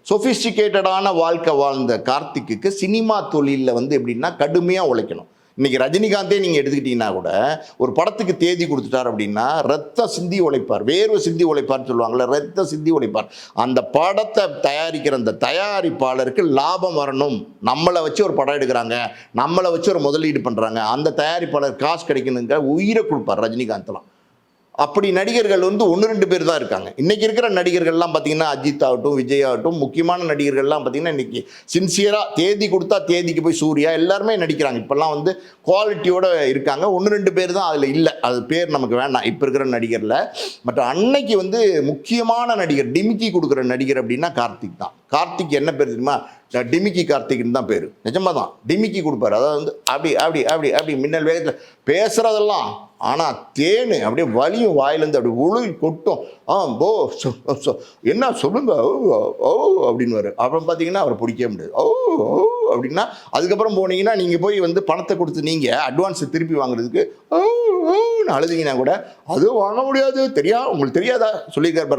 சொஃபிஸ்டிகேட்டடான வாழ்க்கை வாழ்ந்த கார்த்திக்கு சினிமா தொழிலில் வந்து எப்படின்னா கடுமையாக உழைக்கணும். இன்னைக்கு ரஜினிகாந்தே நீங்கள் எடுத்துக்கிட்டீங்கன்னா கூட ஒரு படத்துக்கு தேதி கொடுத்துட்டார் அப்படின்னா ரத்த சிந்தி உழைப்பார், வேர்வை சிந்தி உழைப்பார்னு சொல்லுவாங்கள்ல, ரத்த சிந்தி உழைப்பார். அந்த படத்தை தயாரிக்கிற அந்த தயாரிப்பாளருக்கு லாபம் வரணும், நம்மளை வச்சு ஒரு படம் எடுக்கிறாங்க, நம்மளை வச்சு ஒரு முதலீடு பண்ணுறாங்க, அந்த தயாரிப்பாளர் காசு கிடைக்கணுங்க உயிரை கொடுப்பார் ரஜினிகாந்த்லாம். அப்படி நடிகர்கள் வந்து 1-2 பேர் தான் இருக்காங்க. இன்றைக்கி இருக்கிற நடிகர்கள்லாம் பார்த்தீங்கன்னா அஜித் ஆகட்டும், விஜய் ஆகட்டும், முக்கியமான நடிகர்கள்லாம் பார்த்தீங்கன்னா இன்றைக்கி சின்சியராக தேதி கொடுத்தா தேதிக்கு போய் சூர்யா எல்லாருமே நடிக்கிறாங்க. இப்போல்லாம் வந்து குவாலிட்டியோடு இருக்காங்க. 1-2 பேர் தான் அதில் இல்லை, அது பேர் நமக்கு வேண்டாம் இப்போ இருக்கிற நடிகரில். பட் அன்னைக்கு வந்து முக்கியமான நடிகர், டிமிக்கி கொடுக்குற நடிகர் அப்படின்னா கார்த்திக் தான். கார்த்திக் என்ன பேர் தெரியுமா? டிமிக்கி கார்த்திக்னு தான் பேர். நிஜமாக தான் டிமிக்கி கொடுப்பாரு. அதாவது வந்து அப்படி அப்படி அப்படி அப்படி மின்னல் வேகத்தில் பேசுகிறதெல்லாம், ஆனால் தேனு அப்படியே வலியும் வாயிலேருந்து அப்படி உழுவி கொட்டும். போ என்ன சொல்லுங்க ஓ அப்படின்னு. அப்புறம் பார்த்தீங்கன்னா அவரை பிடிக்கவே முடியாது. ஓ அப்படின்னா அதுக்கப்புறம் போனீங்கன்னா நீங்கள் போய் வந்து பணத்தை கொடுத்து நீங்கள் அட்வான்ஸை திருப்பி வாங்குறதுக்கு ஓன்னு அழுதிங்கன்னா கூட அதுவும் வாங்க முடியாது. உங்களுக்கு தெரியாதா சொல்லியிருக்காரு பாருங்க.